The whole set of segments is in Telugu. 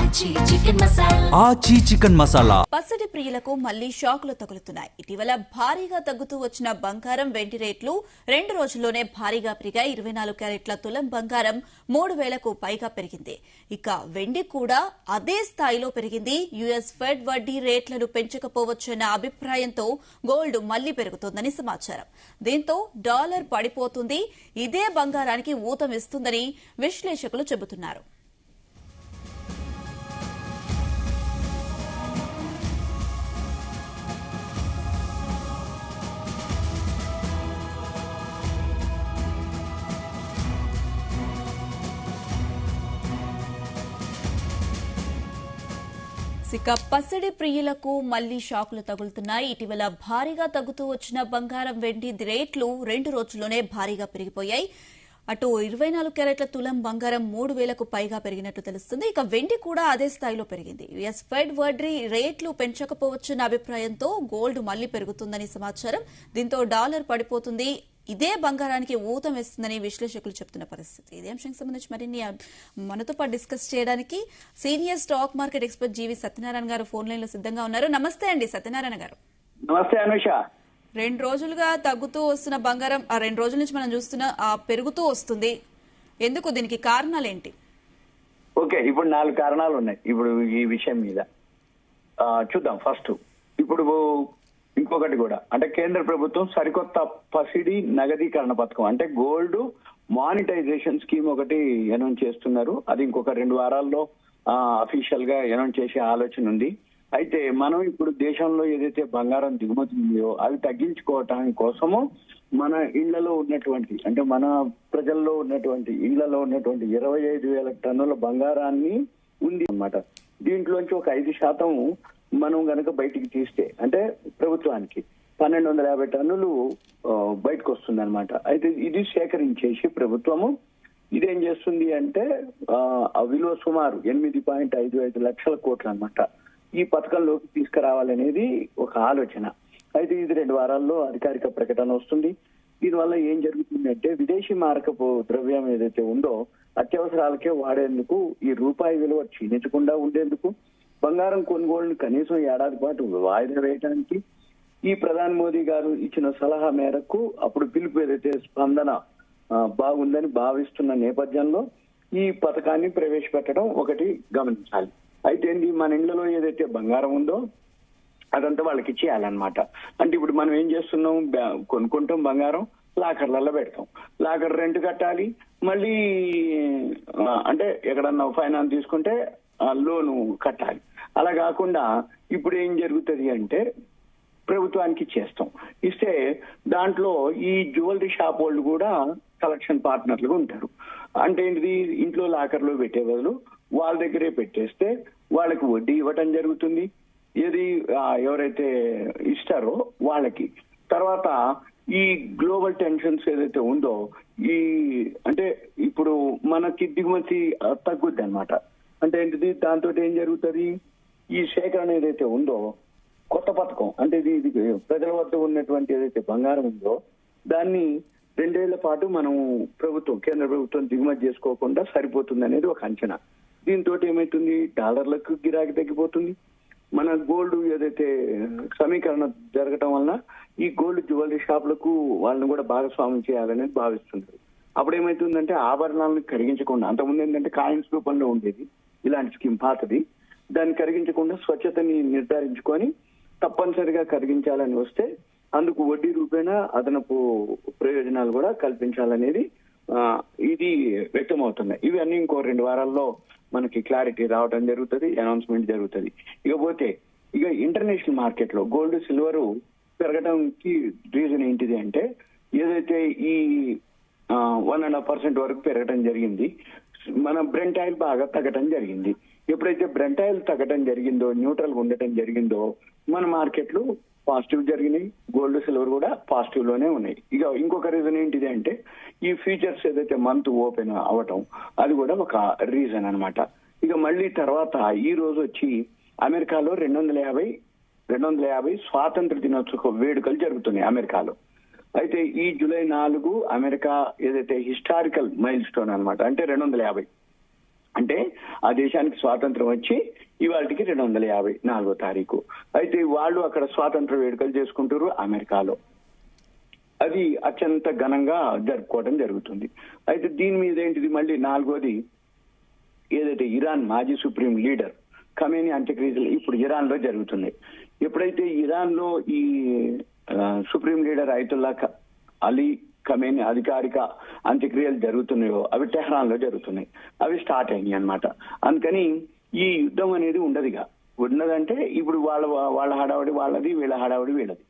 ఆచి చికెన్ మసాలా. పసిడి ప్రియులకు మళ్లీ షాకులు తగులుతున్నాయి. ఇటీవల భారీగా తగ్గుతూ వచ్చిన బంగారం వెండి రేట్లు 2 రోజుల్లోనే భారీగా పెరిగాయి. 24 క్యారెట్ల తులం బంగారం 3000కు పైగా పెరిగింది. ఇక వెండి కూడా అదే స్థాయిలో పెరిగింది. యుఎస్ ఫెడ్ వడ్డీ రేట్లను పెంచకపోవచ్చన్న అభిప్రాయంతో గోల్డ్ మళ్లీ పెరుగుతోందని సమాచారం. దీంతో డాలర్ పడిపోతుంది. ఇదే బంగారానికి ఊతం ఇస్తుందని విశ్లేషకులు చెబుతున్నారు. ఇక పసిడి ప్రియులకు మళ్లీ షాకులు తగులుతున్నాయి. ఇటీవల భారీగా తగ్గుతూ వచ్చిన బంగారం వెండి రేట్లు 2 రోజుల్లోనే భారీగా పెరిగిపోయాయి. అటు 24 క్యారెట్ల తులం బంగారం 3000కు పైగా పెరిగినట్లు తెలుస్తుంది. ఇక వెండి కూడా అదే స్థాయిలో పెరిగింది. యుఎస్ ఫెడ్ వడ్డీ రేట్లు పెంచకపోవచ్చన్న అభిప్రాయంతో గోల్డ్ మళ్లీ పెరుగుతుందని సమాచారం. దీంతో డాలర్ పడిపోతుంది. ఇదే బంగారానికి ఊతం వేస్తుందని విశ్లేషకులు చెప్తున్న పరిస్థితి. ఇదే అంశానికి సంబంధించి మరిన్ని మనతో పాటు డిస్కస్ చేయడానికి సీనియర్ స్టాక్ మార్కెట్ ఎక్స్పర్ట్ జీవి సత్యనారాయణ గారు ఫోన్ లైన్ లో సిద్ధంగా ఉన్నారు. నమస్తే అండి సత్యనారాయణ గారు. నమస్తే అనుష. 2 రోజులుగా తగ్గుతూ వస్తున్న బంగారం 2 రోజుల నుంచి మనం చూస్తున్న పెరుగుతూ వస్తుంది. ఎందుకు, దీనికి కారణాలు ఏంటి? ఓకే, ఇప్పుడు 4 కారణాలు ఉన్నాయి ఇప్పుడు ఈ విషయం మీద. చూద్దాం. ఫస్ట్, ఇప్పుడు ఇంకొకటి కూడా, అంటే కేంద్ర ప్రభుత్వం సరికొత్త పసిడి నగదీకరణ పథకం, అంటే గోల్డ్ మానిటైజేషన్ స్కీమ్ ఒకటి అనౌన్స్ చేస్తున్నారు. అది ఇంకొక 2 వారాల్లో అఫీషియల్ గా అనౌన్స్ చేసే ఆలోచన ఉంది. అయితే మనం ఇప్పుడు దేశంలో ఏదైతే బంగారం దిగుమతి ఉందో అవి తగ్గించుకోవటానికి కోసము మన ఇళ్లలో ఉన్నటువంటి, అంటే మన ప్రజల్లో ఉన్నటువంటి ఇళ్లలో ఉన్నటువంటి 25,000 టన్నుల బంగారాన్ని ఉంది అన్నమాట. దీంట్లోంచి ఒక 5% మనం గనక బయటికి తీస్తే, అంటే ప్రభుత్వానికి 1250 టన్నులు బయటకు వస్తుంది అనమాట. అయితే ఇది సేకరించేసి ప్రభుత్వము ఇదేం చేస్తుంది అంటే ఆ విలువ సుమారు 8.55 లక్షల కోట్లు అనమాట ఈ పథకంలోకి తీసుకురావాలనేది ఒక ఆలోచన. అయితే ఇది 2 వారాల్లో అధికారిక ప్రకటన వస్తుంది. దీనివల్ల ఏం జరుగుతుందంటే విదేశీ మారకపు ద్రవ్యం ఏదైతే ఉందో అత్యవసరాలకే వాడేందుకు, ఈ రూపాయి విలువ క్షీణించకుండా ఉండేందుకు, బంగారం కొనుగోలును కనీసం ఏడాది పాటు వాయిదా వేయడానికి ఈ ప్రధాని మోదీ గారు ఇచ్చిన సలహా మేరకు అప్పుడు పిలుపు ఏదైతే స్పందన బాగుందని భావిస్తున్న నేపథ్యంలో ఈ పథకాన్ని ప్రవేశపెట్టడం ఒకటి గమనించాలి. అయితే మన ఇళ్లలో ఏదైతే బంగారం ఉందో అదంతా వాళ్ళకి ఇచ్చేయాలన్నమాట. అంటే ఇప్పుడు మనం ఏం చేస్తున్నాం, కొనుక్కుంటాం బంగారం, లాకర్లలో పెడతాం, లాకర్ రెంట్ కట్టాలి, మళ్ళీ అంటే ఎక్కడన్నా ఫైనాన్స్ తీసుకుంటే లోను కట్టాలి. అలా కాకుండా ఇప్పుడు ఏం జరుగుతుంది అంటే ప్రభుత్వానికి ఇచ్చేస్తాం. ఇస్తే దాంట్లో ఈ జ్యువెలరీ షాప్ వాళ్ళు కూడా కలెక్షన్ పార్ట్నర్లుగా ఉంటారు. అంటే ఏంటిది, ఇంట్లో లాకర్లో పెట్టే బదులు వాళ్ళ దగ్గరే పెట్టేస్తే వాళ్ళకి వడ్డీ ఇవ్వటం జరుగుతుంది. ఏది ఎవరైతే ఇస్తారో వాళ్ళకి. తర్వాత ఈ గ్లోబల్ టెన్షన్స్ ఏదైతే ఉందో, ఈ అంటే ఇప్పుడు మనకి దిగుమతి తగ్గుద్ది అనమాట. అంటే ఏంటిది, దాంతో ఏం జరుగుతుంది, ఈ సేకరణ ఏదైతే ఉందో కొత్త పథకం, అంటే ఇది ప్రజల వద్ద ఉన్నటువంటి ఏదైతే బంగారం ఉందో దాన్ని 2 ఏళ్ల పాటు మనం కేంద్ర ప్రభుత్వం దిగుమతి చేసుకోకుండా సరిపోతుంది అనేది ఒక అంచనా. దీంతో ఏమైతుంది, డాలర్లకు గిరాకీ తగ్గిపోతుంది. మన గోల్డ్ ఏదైతే సమీకరణ జరగటం వలన ఈ గోల్డ్ జ్యువెలరీ షాపులకు వాళ్ళని కూడా భాగస్వామ్యం చేయాలనేది భావిస్తున్నారు. అప్పుడు ఏమైతుందంటే ఆభరణాలను కరిగించకుండా, అంతకుముందు ఏంటంటే కాయిన్స్ రూపంలో ఉండేది ఇలాంటి స్కీమ్ పాతది, దాన్ని కరిగించకుండా స్వచ్ఛతని నిర్ధారించుకొని తప్పనిసరిగా కరిగించాలని వస్తే అందుకు వడ్డీ రూపేణా అదనపు ప్రయోజనాలు కూడా కల్పించాలనేది ఇది వ్యక్తమవుతున్నాయి. ఇవన్నీ ఇంకో 2 వారాల్లో మనకి క్లారిటీ రావడం జరుగుతుంది, అనౌన్స్మెంట్ జరుగుతుంది. ఇకపోతే ఇంటర్నేషనల్ మార్కెట్ లో గోల్డ్ సిల్వర్ పెరగడానికి రీజన్ ఏంటిది అంటే, ఏదైతే ఈ 1.5% వరకు పెరగడం జరిగింది, మన బ్రెంట్ ఆయిల్ బాగా తగ్గడం జరిగింది. ఎప్పుడైతే బ్రెంట్ ఆయిల్ తగ్గడం జరిగిందో, న్యూట్రల్ ఉండటం జరిగిందో, మన మార్కెట్లు పాజిటివ్ జరిగినాయి, గోల్డ్ సిల్వర్ కూడా పాజిటివ్ లోనే ఉన్నాయి. ఇంకొక రీజన్ ఏంటిది అంటే ఈ ఫ్యూచర్స్ ఏదైతే మంత్ ఓపెన్ అవటం, అది కూడా ఒక రీజన్ అనమాట. మళ్ళీ తర్వాత ఈ రోజు వచ్చి అమెరికాలో 250 స్వాతంత్ర దినోత్సవ వేడుకలు జరుగుతున్నాయి అమెరికాలో. అయితే ఈ జూలై 4 అమెరికా ఏదైతే హిస్టారికల్ మైల్ స్టోన్ అనమాట, అంటే 250 అంటే ఆ దేశానికి స్వాతంత్రం వచ్చి ఇవాళకి 254వ తారీఖు. అయితే వాళ్ళు అక్కడ స్వాతంత్ర వేడుకలు చేసుకుంటారు అమెరికాలో. అది అత్యంత ఘనంగా జరుపుకోవడం జరుగుతుంది. అయితే దీని మీద ఏంటిది మళ్ళీ నాలుగోది, ఏదైతే ఇరాన్ మాజీ సుప్రీం లీడర్ ఖమేనీ అంత్యక్రియలు ఇప్పుడు ఇరాన్ లో జరుగుతున్నాయి. ఎప్పుడైతే ఇరాన్ లో ఈ supreme leader Ayatollah Ali Khamenei అధికారిక అంత్యక్రియలు జరుగుతున్నాయో అవి టెహ్రాన్ లో జరుగుతున్నాయి. అవి స్టార్ట్ అయినాయి అన్నమాట. అందుకని ఈ యుద్ధం అనేది ఉండదుగా. ఉన్నదంటే ఇప్పుడు వాళ్ళ హడావడి వాళ్ళది, వీళ్ళ హడావడి వీళ్ళది.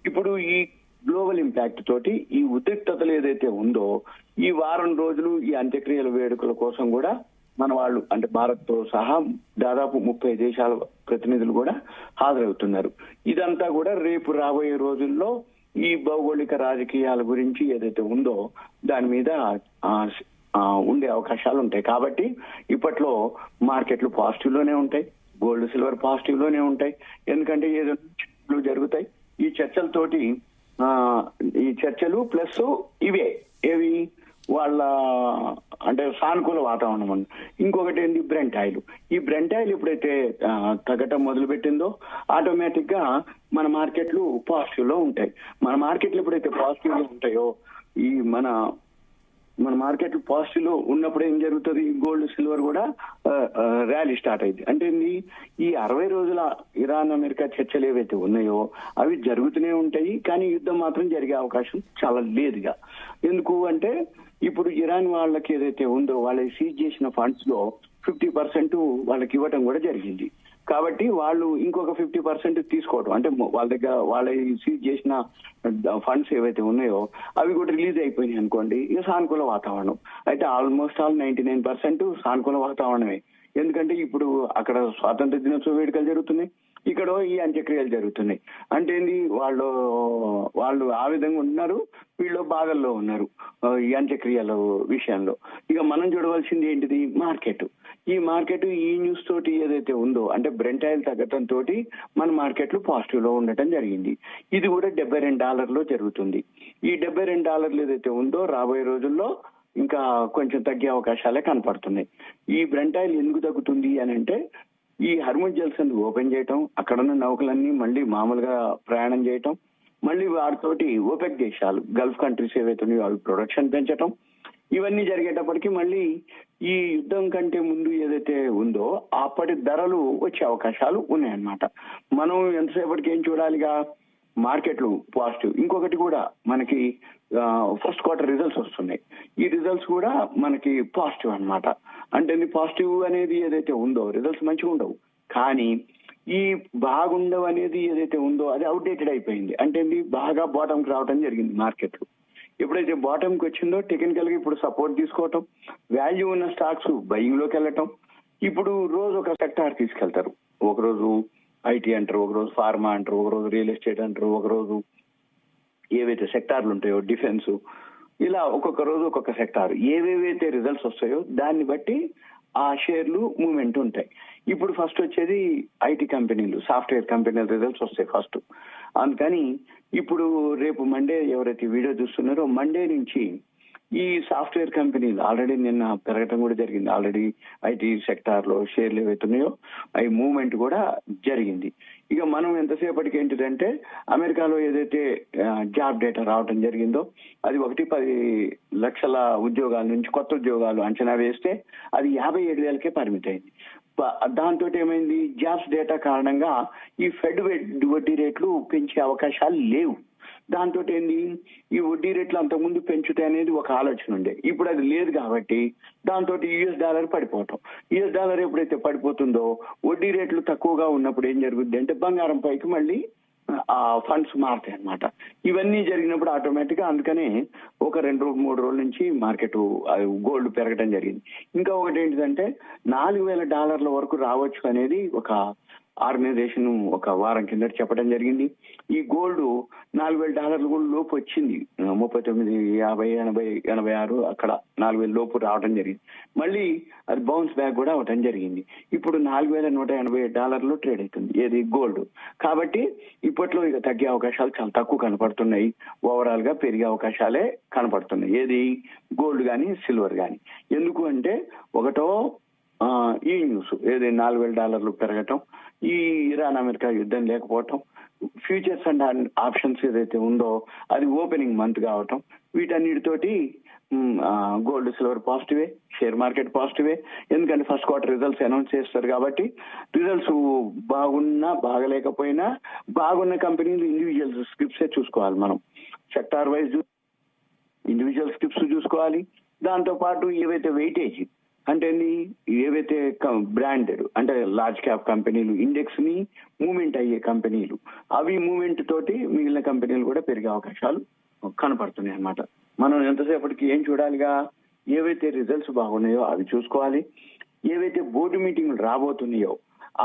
ఇప్పుడు ఈ గ్లోబల్ ఇంపాక్ట్ తోటి ఈ ఉద్రిక్తతలు ఏదైతే ఉందో ఈ వారం రోజులు ఈ అంత్యక్రియల వేడుకల కోసం కూడా మన వాళ్ళు అంటే భారత్ తో సహా దాదాపు 30 దేశాల ప్రతినిధులు కూడా హాజరవుతున్నారు. ఇదంతా కూడా రేపు రాబోయే రోజుల్లో ఈ భౌగోళిక రాజకీయాల గురించి ఏదైతే ఉందో దాని మీద ఉండే అవకాశాలు ఉంటాయి. కాబట్టి ఇప్పట్లో మార్కెట్లు పాజిటివ్ లోనే ఉంటాయి, గోల్డ్ సిల్వర్ పాజిటివ్ లోనే ఉంటాయి. ఎందుకంటే ఏదో చర్చలు జరుగుతాయి. ఈ చర్చలతోటి ఈ చర్చలు ప్లస్ ఇవే ఏవి వాళ్ళ అంటే సానుకూల వాతావరణం ఉంది. ఇంకొకటి ఏంటి బ్రెంట్ ఆయిల్. ఈ బ్రెంట్ ఆయిల్ ఎప్పుడైతే తగ్గటం మొదలు పెట్టిందో ఆటోమేటిక్ గా మన మార్కెట్లు పాజిటివ్ లో ఉంటాయి. మన మార్కెట్లు ఎప్పుడైతే పాజిటివ్ లో ఉంటాయో ఈ మన మార్కెట్లు పాజిటివ్ లో ఉన్నప్పుడు ఏం జరుగుతుంది, గోల్డ్ సిల్వర్ కూడా ర్యాలీ స్టార్ట్ అయింది. అంటే ఈ 60 రోజుల ఇరాన్ అమెరికా చర్చలు ఏవైతే ఉన్నాయో అవి జరుగుతూనే ఉంటాయి. కానీ యుద్ధం మాత్రం జరిగే అవకాశం చాలా లేదుగా. ఎందుకు అంటే ఇప్పుడు ఇరాన్ వాళ్ళకి ఏదైతే ఉందో వాళ్ళ సీజ్ చేసిన ఫండ్స్ లో 50% వాళ్ళకి ఇవ్వటం కూడా జరిగింది. కాబట్టి వాళ్ళు ఇంకొక 50% తీసుకోవడం అంటే వాళ్ళ దగ్గర వాళ్ళ సీజ్ చేసిన ఫండ్స్ ఏవైతే ఉన్నాయో అవి కూడా రిలీజ్ అయిపోయినాయి అనుకోండి, ఇక సానుకూల వాతావరణం. అయితే ఆల్మోస్ట్ 99% సానుకూల వాతావరణమే. ఎందుకంటే ఇప్పుడు అక్కడ స్వాతంత్ర దినోత్సవ వేడుకలు జరుగుతున్నాయి, ఇక్కడ ఈ అంత్యక్రియలు జరుగుతున్నాయి. అంటే ఏంది వాళ్ళు ఆ విధంగా ఉన్నారు, వీళ్ళు బాధల్లో ఉన్నారు ఈ అంత్యక్రియల విషయంలో. ఇక మనం చూడవలసింది ఏంటిది, మార్కెట్. ఈ మార్కెట్ ఈ న్యూస్ తోటి ఏదైతే ఉందో అంటే బ్రెంట్ ఆయిల్ తగ్గటం తోటి మన మార్కెట్లు పాజిటివ్ లో ఉండటం జరిగింది. ఇది కూడా $72 జరుగుతుంది. ఈ $72 ఏదైతే ఉందో రాబోయే రోజుల్లో ఇంకా కొంచెం తగ్గే అవకాశాలే కనపడుతున్నాయి. ఈ బ్రెంట్ ఆయిల్ ఎందుకు తగ్గుతుంది అని అంటే ఈ హర్ముజ్ జల్సన్ ఓపెన్ చేయటం, అక్కడున్న నౌకలన్నీ మళ్ళీ మామూలుగా ప్రయాణం చేయటం, మళ్ళీ వాటితోటి ఓపెక్ దేశాలు గల్ఫ్ కంట్రీస్ ఏవైతే ఉన్నాయో అవి ప్రొడక్షన్ పెంచటం, ఇవన్నీ జరిగేటప్పటికి మళ్ళీ ఈ యుద్ధం కంటే ముందు ఏదైతే ఉందో అప్పటి ధరలు వచ్చే అవకాశాలు ఉన్నాయన్నమాట. మనం ఎంతసేపటికి ఏం చూడాలిగా, మార్కెట్లు పాజిటివ్. ఇంకొకటి కూడా మనకి ఫస్ట్ క్వార్టర్ రిజల్ట్స్ వస్తున్నాయి. ఈ రిజల్ట్స్ కూడా మనకి పాజిటివ్ అన్నమాట. అంటే పాజిటివ్ అనేది ఏదైతే ఉందో రిజల్ట్స్ మంచిగా ఉండవు, కానీ ఈ బాగుండవు అనేది ఏదైతే ఉందో అది అవుట్డేటెడ్ అయిపోయింది. అంటే బాగా బాటంకి రావడం జరిగింది మార్కెట్లు. ఎప్పుడైతే బాటంకి వచ్చిందో టెక్నికల్ గా ఇప్పుడు సపోర్ట్ తీసుకోవటం, వాల్యూ ఉన్న స్టాక్స్ బయింగ్ లోకి వెళ్ళటం. ఇప్పుడు రోజు ఒక సెక్టార్ తీసుకెళ్తారు. ఒకరోజు ఐటీ అంటారు, ఒకరోజు ఫార్మా అంటారు, ఒకరోజు రియల్ ఎస్టేట్ అంటారు, ఒకరోజు ఏవైతే సెక్టార్లు ఉంటాయో డిఫెన్స్, ఇలా ఒక్కొక్క రోజు ఒక్కొక్క సెక్టార్ ఏవేవైతే రిజల్ట్స్ వస్తాయో దాన్ని బట్టి ఆ షేర్లు మూవ్మెంట్ ఉంటాయి. ఇప్పుడు ఫస్ట్ వచ్చేది ఐటీ కంపెనీలు, సాఫ్ట్వేర్ కంపెనీల రిజల్ట్స్ వస్తాయి ఫస్ట్. అందుకని ఇప్పుడు రేపు మండే ఎవరైతే వీడియో చూస్తున్నారో మండే నుంచి ఈ సాఫ్ట్వేర్ కంపెనీలు ఆల్రెడీ నిన్న పెరగటం కూడా జరిగింది. ఆల్రెడీ ఐటీ సెక్టార్ లో షేర్లు ఏవైతున్నాయో అవి మూవ్మెంట్ కూడా జరిగింది. ఇక మనం ఎంతసేపటికి ఏంటిదంటే అమెరికాలో ఏదైతే జాబ్ డేటా రావడం జరిగిందో అది 1.10 లక్షల ఉద్యోగాల నుంచి కొత్త ఉద్యోగాలు అంచనా వేస్తే అది 57,000కే పరిమితమైంది. దాంతో ఏమైంది, జాబ్స్ డేటా కారణంగా ఈ ఫెడ్ వడ్డీ రేట్లు పెంచే అవకాశాలు లేవు. దాంతో ఏంది, ఈ వడ్డీ రేట్లు అంతకుముందు పెంచుతాయి అనేది ఒక ఆలోచన ఉండే, ఇప్పుడు అది లేదు. కాబట్టి దాంతో యుఎస్ డాలర్ పడిపోవటం, యుఎస్ డాలర్ ఎప్పుడైతే పడిపోతుందో వడ్డీ రేట్లు తక్కువగా ఉన్నప్పుడు ఏం జరుగుద్ది అంటే బంగారం పైకి మళ్ళీ ఆ ఫండ్స్ మారుతాయి అన్నమాట. ఇవన్నీ జరిగినప్పుడు ఆటోమేటిక్ గా అందుకనే ఒక 2-3 రోజుల నుంచి మార్కెట్ గోల్డ్ పెరగడం జరిగింది. ఇంకా ఒకటి ఏంటిదంటే $4,000 వరకు రావచ్చు అనేది ఒక ఆర్గనైజేషన్ ఒక వారం కింద చెప్పడం జరిగింది. ఈ గోల్డ్ $4,000 కూడా లోపు వచ్చింది, 39, 50, 80, 86 అక్కడ 4,000 లోపు రావడం జరిగింది. మళ్ళీ అది బౌన్స్ బ్యాక్ కూడా అవడం జరిగింది. ఇప్పుడు $4,180 ట్రేడ్ అవుతుంది ఏది గోల్డ్. కాబట్టి ఇప్పట్లో ఇక తగ్గే అవకాశాలు చాలా తక్కువ కనపడుతున్నాయి. ఓవరాల్ గా పెరిగే అవకాశాలే కనపడుతున్నాయి, ఏది గోల్డ్ కానీ సిల్వర్ కానీ. ఎందుకు అంటే ఒకటో ఈ న్యూస్ ఏది $4,000 పెరగటం, ఈ ఇరాన్ అమెరికా యుద్ధం లేకపోవటం, ఫ్యూచర్స్ అండ్ ఆప్షన్స్ ఏదైతే ఉందో అది ఓపెనింగ్ మంత్ కావటం, వీటన్నిటితోటి గోల్డ్ సిల్వర్ పాజిటివే, షేర్ మార్కెట్ పాజిటివే. ఎందుకంటే ఫస్ట్ క్వార్టర్ రిజల్ట్స్ అనౌన్స్ చేస్తారు కాబట్టి రిజల్ట్స్ బాగున్నా బాగలేకపోయినా బాగున్న కంపెనీలు ఇండివిజువల్ స్క్రిప్ట్సే చూసుకోవాలి మనం. సెక్టార్ వైజ్ ఇండివిజువల్ స్క్రిప్ట్స్ చూసుకోవాలి. దాంతో పాటు ఏవైతే వెయిటేజ్ అంటే ఏవైతే బ్రాండెడ్ అంటే లార్జ్ క్యాప్ కంపెనీలు ఇండెక్స్ ని మూవ్మెంట్ అయ్యే కంపెనీలు అవి మూవ్మెంట్ తోటి మిగిలిన కంపెనీలు కూడా పెరిగే అవకాశాలు కనపడుతున్నాయి అన్నమాట. మనం ఎంతసేపటికి ఏం చూడాలిగా, ఏవైతే రిజల్ట్స్ బాగున్నాయో అవి చూసుకోవాలి, ఏవైతే బోర్డు మీటింగ్లు రాబోతున్నాయో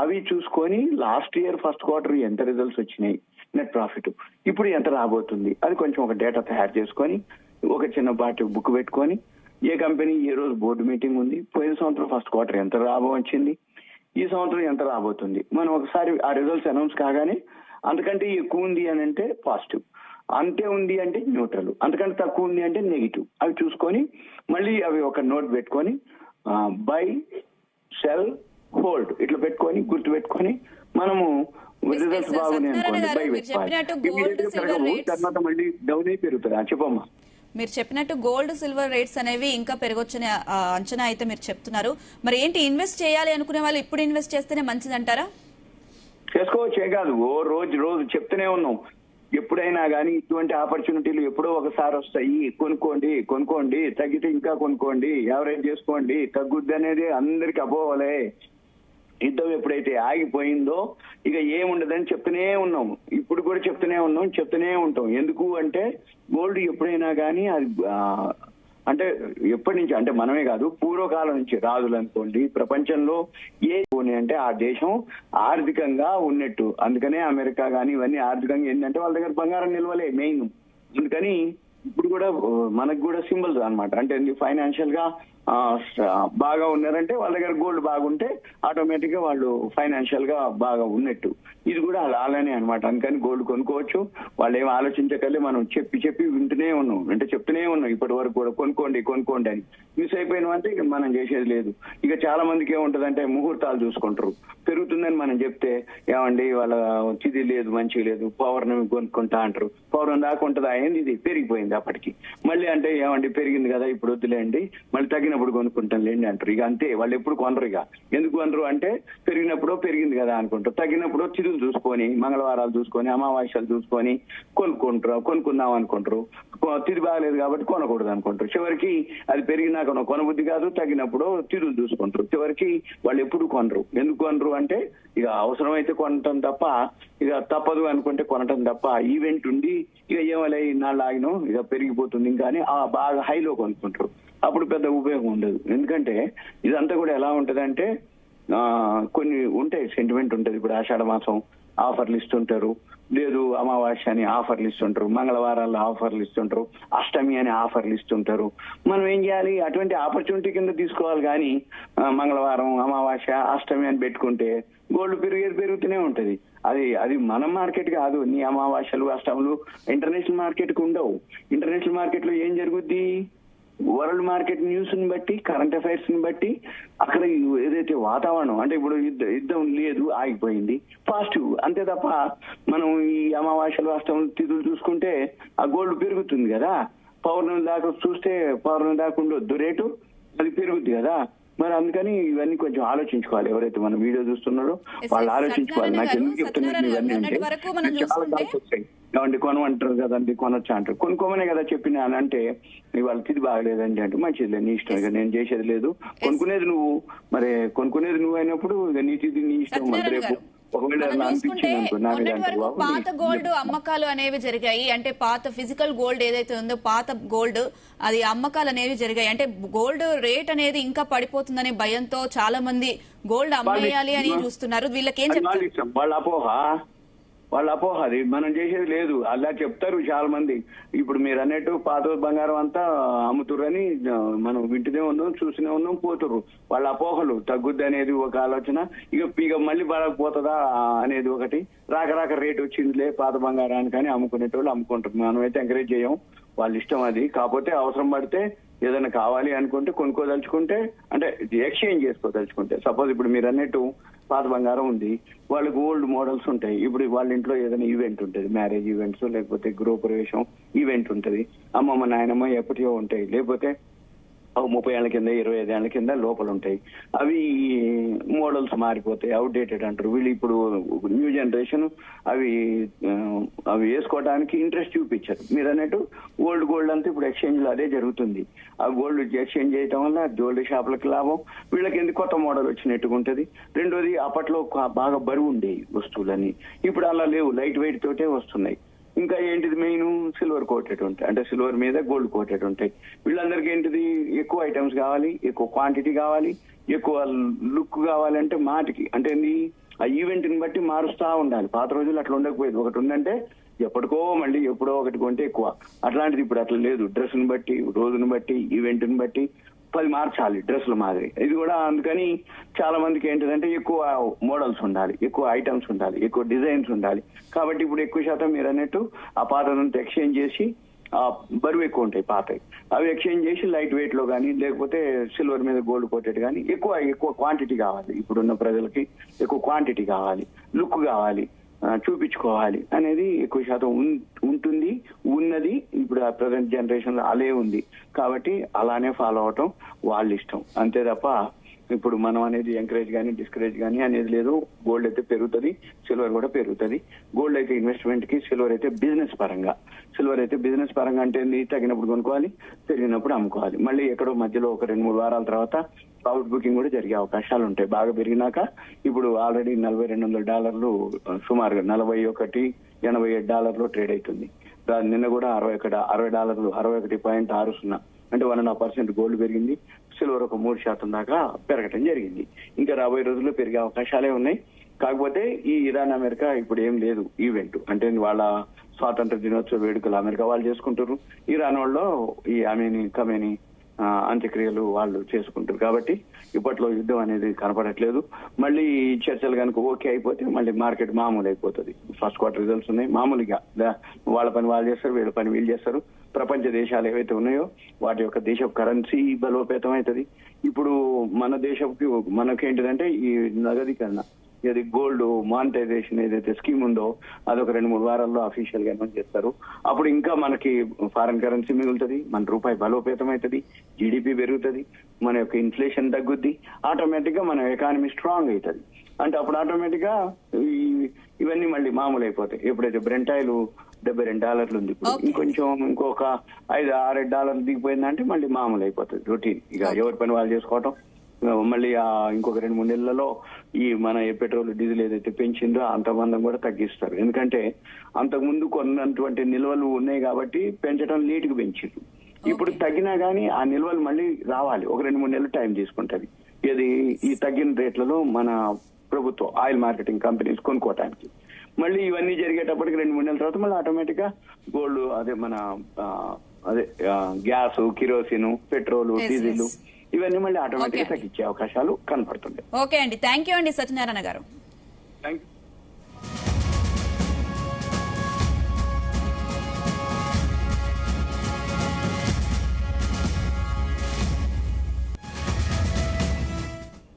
అవి చూసుకొని లాస్ట్ ఇయర్ ఫస్ట్ క్వార్టర్ ఎంత రిజల్ట్స్ వచ్చినాయి, నెట్ ప్రాఫిట్ ఇప్పుడు ఎంత రాబోతుంది, అది కొంచెం ఒక డేటా తయారు చేసుకొని ఒక చిన్నపాటి బుక్ పెట్టుకొని ఏ కంపెనీ ఏ రోజు బోర్డు మీటింగ్ ఉంది, పోయిన సంవత్సరం ఫస్ట్ క్వార్టర్ ఎంత లాభం వచ్చింది, ఈ సంవత్సరం ఎంత రాబోతుంది, మనం ఒకసారి ఆ రిజల్ట్స్ అనౌన్స్ కాగానే అంతకంటే ఎక్కువ ఉంది అని అంటే పాజిటివ్, అంతే ఉంది అంటే న్యూట్రల్, అంతకంటే తక్కువ ఉంది అంటే నెగిటివ్, అవి చూసుకొని మళ్ళీ అవి ఒక నోట్ పెట్టుకొని బై సెల్ హోల్డ్ ఇట్లా పెట్టుకొని గుర్తు పెట్టుకొని మనము రిజల్ట్స్ బాగున్నాయి అనుకోండి బై పెట్టుకోవాలి. తర్వాత మళ్ళీ డౌన్ అయి పెరుగుతుంది. చెప్పమ్మా. మీరు చెప్పినట్టు గోల్డ్ సిల్వర్ రేట్స్ అనేవి ఇంకా పెరగొచ్చని అంచనా అయితే మీరు చెప్తున్నారు. మరి ఏంటి, ఇన్వెస్ట్ చేయాలి అనుకునే వాళ్ళు ఇప్పుడు ఇన్వెస్ట్ చేస్తేనే మంచిదంటారా? చేసుకోవచ్చే కాదు, రోజు చెప్తూనే ఉన్నాం. ఎప్పుడైనా కానీ ఇటువంటి ఆపర్చునిటీలు ఎప్పుడో ఒకసారి వస్తాయి. కొనుక్కోండి, తగ్గితే ఇంకా కొనుక్కోండి, యావరేజ్ చేసుకోండి, తగ్గుద్ది అనేది అందరికి అపోవలే. యుద్ధం ఎప్పుడైతే ఆగిపోయిందో ఇక ఏముండదని చెప్తూనే ఉన్నాం, ఇప్పుడు కూడా చెప్తూనే ఉంటాం. ఎందుకు అంటే గోల్డ్ ఎప్పుడైనా కానీ అది అంటే ఎప్పటి నుంచి అంటే మనమే కాదు, పూర్వకాలం నుంచి రాజులు అనుకోండి, ప్రపంచంలో ఏ అంటే ఆ దేశం ఆర్థికంగా ఉన్నట్టు. అందుకనే అమెరికా కానీ ఇవన్నీ ఆర్థికంగా ఏంటంటే వాళ్ళ దగ్గర బంగారం నిల్వలే మెయిన్. అందుకని ఇప్పుడు కూడా మనకు కూడా సింబల్స్ అన్నమాట. అంటే ఫైనాన్షియల్ గా బాగా ఉన్నారంటే వాళ్ళ దగ్గర గోల్డ్ బాగుంటే ఆటోమేటిక్ గా వాళ్ళు ఫైనాన్షియల్ గా బాగా ఉన్నట్టు. ఇది కూడా అలానే అనమాట. అందుకని గోల్డ్ కొనుక్కోవచ్చు. వాళ్ళు ఏం ఆలోచించకలే, మనం చెప్పి వింటూనే ఉన్నాం, అంటే చెప్తూనే ఉన్నాం ఇప్పటి వరకు కూడా కొనుక్కోండి అని. మిస్ అయిపోయినామంటే ఇక మనం చేసేది లేదు. ఇక చాలా మందికి ఏముంటదంటే ముహూర్తాలు చూసుకుంటారు, పెరుగుతుందని మనం చెప్తే ఏమండి వాళ్ళ తిది లేదు, మంచిగా లేదు, పౌర్ణమి కొనుక్కుంటా అంటారు. పౌర్ణమి దాకా ఉంటుందా ఏంది, ఇది పెరిగిపోయింది అప్పటికి. మళ్ళీ అంటే ఏమండి పెరిగింది కదా ఇప్పుడు వద్దులేండి, మళ్ళీ తగ్గినప్పుడు కొనుక్కుంటాం లేండి అంటారు. ఇక అంతే, వాళ్ళు ఎప్పుడు కొనరు. ఇక ఎందుకు కొనరు అంటే పెరిగినప్పుడు పెరిగింది కదా అనుకుంటారు, తగ్గినప్పుడు తిథులు చూసుకొని, మంగళవారాలు చూసుకొని, అమావాస్యలు చూసుకొని కొనుక్కుందాం అనుకుంటారు. తిథి బాగలేదు కాబట్టి కొనకూడదు అనుకుంటారు. చివరికి అది పెరిగినాక కొనబుద్ధి కాదు, తగ్గినప్పుడు తిథులు చూసుకుంటారు. చివరికి వాళ్ళు ఎప్పుడు కొనరు. ఎందుకు కొనరు అంటే ఇక అవసరమైతే కొనటం తప్ప, ఇక తప్పదు అనుకుంటే కొనటం తప్ప, ఈవెంట్ ఉండి ఇక ఏమలే ఇన్నాళ్ళు ఆగినాం ఇక పెరిగిపోతుంది ఇంకా అని బాగా హైలో కొనుక్కుంటారు. అప్పుడు పెద్ద ఉపయోగం ఉండదు. ఎందుకంటే ఇదంతా కూడా ఎలా ఉంటదంటే కొన్ని ఉంటాయి, సెంటిమెంట్ ఉంటుంది. ఇప్పుడు ఆషాఢ మాసం ఆఫర్లు ఇస్తుంటారు, లేదు అమావాస్య అని ఆఫర్లు ఇస్తుంటారు, మంగళవారాల్లో ఆఫర్లు ఇస్తుంటారు, అష్టమి అని ఆఫర్లు ఇస్తుంటారు. మనం ఏం చేయాలి, అటువంటి ఆపర్చునిటీ కింద తీసుకోవాలి. కానీ మంగళవారం, అమావాస్య, అష్టమి అని పెట్టుకుంటే గోల్డ్ పెరుగుతూనే ఉంటది. అది మన మార్కెట్ కాదు. నీ అమావాస్యలు, అష్టములు ఇంటర్నేషనల్ మార్కెట్ కు ఉండవు. ఇంటర్నేషనల్ మార్కెట్ లో ఏం జరుగుద్ది, వరల్డ్ మార్కెట్ న్యూస్ ని బట్టి, కరెంట్ అఫైర్స్ ని బట్టి, అక్కడ ఏదైతే వాతావరణం అంటే ఇప్పుడు యుద్ధం లేదు, ఆగిపోయింది, పాజిటివ్ అంతే తప్ప మనం ఈ అమావాస్యలు, అష్టములు, తిథులు చూసుకుంటే ఆ గోల్డ్ పెరుగుతుంది కదా. పౌర్ణమి దాకా చూస్తే పౌర్ణమి దాకా ఉండొద్దు రేటు, అది పెరుగుద్ది కదా. మరి అందుకని ఇవన్నీ కొంచెం ఆలోచించుకోవాలి. ఎవరైతే మన వీడియో చూస్తున్నారో వాళ్ళు ఆలోచించుకోవాలి. నాకు ఎందుకు చెప్తున్నాను ఇవన్నీ అంటే చాలా డౌట్స్ వస్తాయి. ఏమండి కొనమంటారు కదండి, కొనొచ్చా అంటారు. కొనుక్కోమనే కదా చెప్పిన అని అంటే వాళ్ళ తిది బాగలేదండి అంటే మంచిది, నీ ఇష్టం, ఇక నేను చేసేది లేదు. కొనుక్కునేది నువ్వు అయినప్పుడు ఇక నీ తిది నీ ఇష్టం. మరి రేపు పాత గోల్డ్ అమ్మకాలు అనేవి జరిగాయి. అంటే పాత ఫిజికల్ గోల్డ్ ఏదైతే ఉందో, పాత గోల్డ్ అది అమ్మకాలు అనేవి జరిగాయి. అంటే గోల్డ్ రేట్ అనేది ఇంకా పడిపోతుందనే భయంతో చాలా మంది గోల్డ్ అమ్మేయాలి అని చూస్తున్నారు. వీళ్ళకి ఏం చెప్తారు? వాళ్ళ అపోహ, అది మనం చేసేది లేదు. అలా చెప్తారు చాలా మంది. ఇప్పుడు మీరు అన్నట్టు పాత బంగారం అంతా అమ్ముతుర్రని మనం వింటూనే ఉన్నాం, చూస్తూనే ఉన్నాం, పోతుర్రు. వాళ్ళ అపోహలు. తగ్గుద్ది అనేది ఒక ఆలోచన, ఇక మళ్ళీ పడకపోతుందా అనేది ఒకటి. రాక రేట్ వచ్చిందిలే పాత బంగారానికి అని అమ్ముకునేటోళ్ళు అమ్ముకుంటారు. మనం అయితే ఎంకరేజ్ చేయం, వాళ్ళ ఇష్టం అది. కాకపోతే అవసరం పడితే ఏదైనా కావాలి అనుకుంటే కొనుక్కోదలుచుకుంటే, అంటే ఎక్స్చేంజ్ చేసుకోదలుచుకుంటే, సపోజ్ ఇప్పుడు మీరు అన్నట్టు పాత బంగారం ఉంది, వాళ్ళకి ఓల్డ్ మోడల్స్ ఉంటాయి. ఇప్పుడు వాళ్ళ ఇంట్లో ఏదైనా ఈవెంట్ ఉంటుంది, మ్యారేజ్ ఈవెంట్స్, లేకపోతే గృహప్రవేశం ఈవెంట్ ఉంటుంది, అమ్మమ్మ నాయనమ్మ ఎప్పటివో ఉంటాయి, లేకపోతే 30 ఏళ్ల కింద 25 ఏళ్ల కింద లోపల ఉంటాయి. అవి మోడల్స్ మారిపోతాయి, అవుట్డేటెడ్ అంటారు. వీళ్ళు ఇప్పుడు న్యూ జనరేషన్ అవి వేసుకోవడానికి ఇంట్రెస్ట్ చూపించారు. మీరు అన్నట్టు గోల్డ్ అంతా ఇప్పుడు ఎక్స్చేంజ్ లో అదే జరుగుతుంది. ఆ గోల్డ్ ఎక్స్చేంజ్ చేయడం వల్ల జ్యువెలరీ షాపులకు లాభం, వీళ్ళకి ఎందుకు కొత్త మోడల్ వచ్చినట్టుగా ఉంటది. రెండోది, అప్పట్లో బాగా బరువు ఉండేవి వస్తువులని, ఇప్పుడు అలా లేవు, లైట్ వెయిట్ తోటే వస్తున్నాయి. ఇంకా ఏంటిది మెయిన్, సిల్వర్ కోటెడ్ ఉంటాయి, అంటే సిల్వర్ మీద గోల్డ్ కోటెడ్ ఉంటాయి. వీళ్ళందరికీ ఏంటిది, ఎక్కువ ఐటమ్స్ కావాలి, ఎక్కువ క్వాంటిటీ కావాలి, ఎక్కువ లుక్ కావాలంటే మాటికి అంటే ఆ ఈవెంట్ ని బట్టి మారుస్తా ఉండాలి. పాత రోజులు అట్లా ఉండకపోయేది, ఒకటి ఉందంటే ఎప్పటికో మళ్ళీ ఎప్పుడో ఒకటి కొంటే ఎక్కువ. అట్లాంటిది ఇప్పుడు అట్లా లేదు. డ్రెస్ ని బట్టి, రోజుని బట్టి, ఈవెంట్ ని బట్టి 10 మార్చాలి డ్రెస్సుల మాదిరి. ఇది కూడా అందుకని చాలా మందికి ఏంటిదంటే ఎక్కువ మోడల్స్ ఉండాలి, ఎక్కువ ఐటమ్స్ ఉండాలి, ఎక్కువ డిజైన్స్ ఉండాలి. కాబట్టి ఇప్పుడు ఎక్కువ శాతం మీరు అన్నట్టు ఆ పాతనంతా ఎక్స్చేంజ్ చేసి, ఆ బరువు ఎక్కువ ఉంటాయి పాతవి, అవి ఎక్స్చేంజ్ చేసి లైట్ వెయిట్ లో కానీ, లేకపోతే సిల్వర్ మీద గోల్డ్ కోటెడ్ కానీ, ఎక్కువ క్వాంటిటీ కావాలి. ఇప్పుడున్న ప్రజలకి ఎక్కువ క్వాంటిటీ కావాలి, లుక్ కావాలి, చూపించుకోవాలి అనేది ఎక్కువ శాతం ఉంటుంది, ఉన్నది. ఇప్పుడు ఆ ప్రజెంట్ జనరేషన్ లో అలే ఉంది. కాబట్టి అలానే ఫాలో అవటం వాళ్ళ ఇష్టం, అంతే తప్ప ఇప్పుడు మనం అనేది ఎంకరేజ్ కానీ డిస్కరేజ్ కానీ అనేది లేదు. గోల్డ్ అయితే పెరుగుతుంది, సిల్వర్ కూడా పెరుగుతుంది. గోల్డ్ అయితే ఇన్వెస్ట్మెంట్ కి, సిల్వర్ అయితే బిజినెస్ పరంగా. సిల్వర్ అయితే బిజినెస్ పరంగా అంటే తగినప్పుడు కొనుక్కోవాలి, పెరిగినప్పుడు అమ్ముకోవాలి. మళ్ళీ ఎక్కడో మధ్యలో ఒక 2-3 వారాల తర్వాత ప్రాఫిట్ బుకింగ్ కూడా జరిగే అవకాశాలు ఉంటాయి. బాగా పెరిగినాక ఇప్పుడు ఆల్రెడీ $4,200 సుమారుగా $41.87 ట్రేడ్ అవుతుంది. నిన్న కూడా $60 61.60, అంటే 1.5% గోల్డ్ పెరిగింది. సిల్వర్ ఒక 3% దాకా పెరగటం జరిగింది. ఇంకా రాబోయే రోజుల్లో పెరిగే అవకాశాలే ఉన్నాయి. కాకపోతే ఈ ఇరాన్ అమెరికా ఇప్పుడు ఏం లేదు ఈవెంట్, అంటే వాళ్ళ స్వాతంత్ర దినోత్సవ వేడుకలు అమెరికా వాళ్ళు చేసుకుంటారు, ఇరాన్ వాళ్ళు ఈ ఖమేని అంత్యక్రియలు వాళ్ళు చేసుకుంటారు. కాబట్టి ఇప్పట్లో యుద్ధం అనేది కనపడట్లేదు. మళ్ళీ చర్చలు కనుక ఓకే అయిపోతే మళ్ళీ మార్కెట్ మామూలు అయిపోతుంది. ఫస్ట్ క్వార్టర్ రిజల్ట్స్ ఉన్నాయి, మామూలుగా వాళ్ళ పని వాళ్ళు చేస్తారు, వీళ్ళ పని వీళ్ళు చేస్తారు. ప్రపంచ దేశాలు ఏవైతే ఉన్నాయో వాటి యొక్క దేశ కరెన్సీ బలోపేతం అవుతుంది. ఇప్పుడు మన దేశంకి మనకేంటిదంటే ఈ నగదీకరణ, ఇది గోల్డ్ మానిటైజేషన్ ఏదైతే స్కీమ్ ఉందో అదొక 2-3 వారాల్లో అఫీషియల్ గా అనౌన్స్ చేస్తారు. అప్పుడు ఇంకా మనకి ఫారెన్ కరెన్సీ మిగులుతుంది, మన రూపాయి బలోపేతం అవుతుంది, జీడిపి పెరుగుతుంది, మన యొక్క ఇన్ఫ్లేషన్ తగ్గుద్ది, ఆటోమేటిక్ గా మన ఎకానమీ స్ట్రాంగ్ అవుతుంది. అంటే అప్పుడు ఆటోమేటిక్ గా ఇవన్నీ మళ్ళీ మామూలు అయిపోతాయి. ఎప్పుడైతే బ్రెంట్ ఆయిల్ $72 ఉంది, ఇప్పుడు ఇంకొంచెం ఇంకొక $5-6 దిగిపోయిందంటే మళ్ళీ మామూలు అయిపోతుంది, రొటీన్. ఇక ఎవరి పని వాళ్ళు చేసుకోవటం. మళ్ళీ ఇంకొక 2-3 నెలలలో ఈ మన పెట్రోల్ డీజిల్ ఏదైతే పెంచిందో అంత మందం కూడా తగ్గిస్తారు. ఎందుకంటే అంతకు ముందు కొన్నటువంటి నిల్వలు ఉన్నాయి కాబట్టి పెంచడం లేట్ గా పెంచారు. ఇప్పుడు తగ్గినా గానీ ఆ నిల్వలు మళ్ళీ రావాలి, ఒక 2-3 నెలలు టైం తీసుకుంటది. ఇది ఈ తగ్గిన రేట్లలో మన ప్రభుత్వం ఆయిల్ మార్కెటింగ్ కంపెనీస్ కొనుక్కోవటానికి. మళ్ళీ ఇవన్నీ జరిగేటప్పటికి 2-3 నెలల తర్వాత మళ్ళీ ఆటోమేటిక్ గా gold gas, kerosene, petrol, diesel ఇవన్నీ మళ్ళీ ఆటోమేటిక్ గా తగ్గించే అవకాశాలు కనపడుతుంది. ఓకే అండి, థ్యాంక్ యూ అండి సత్యనారాయణ గారు. Thank you.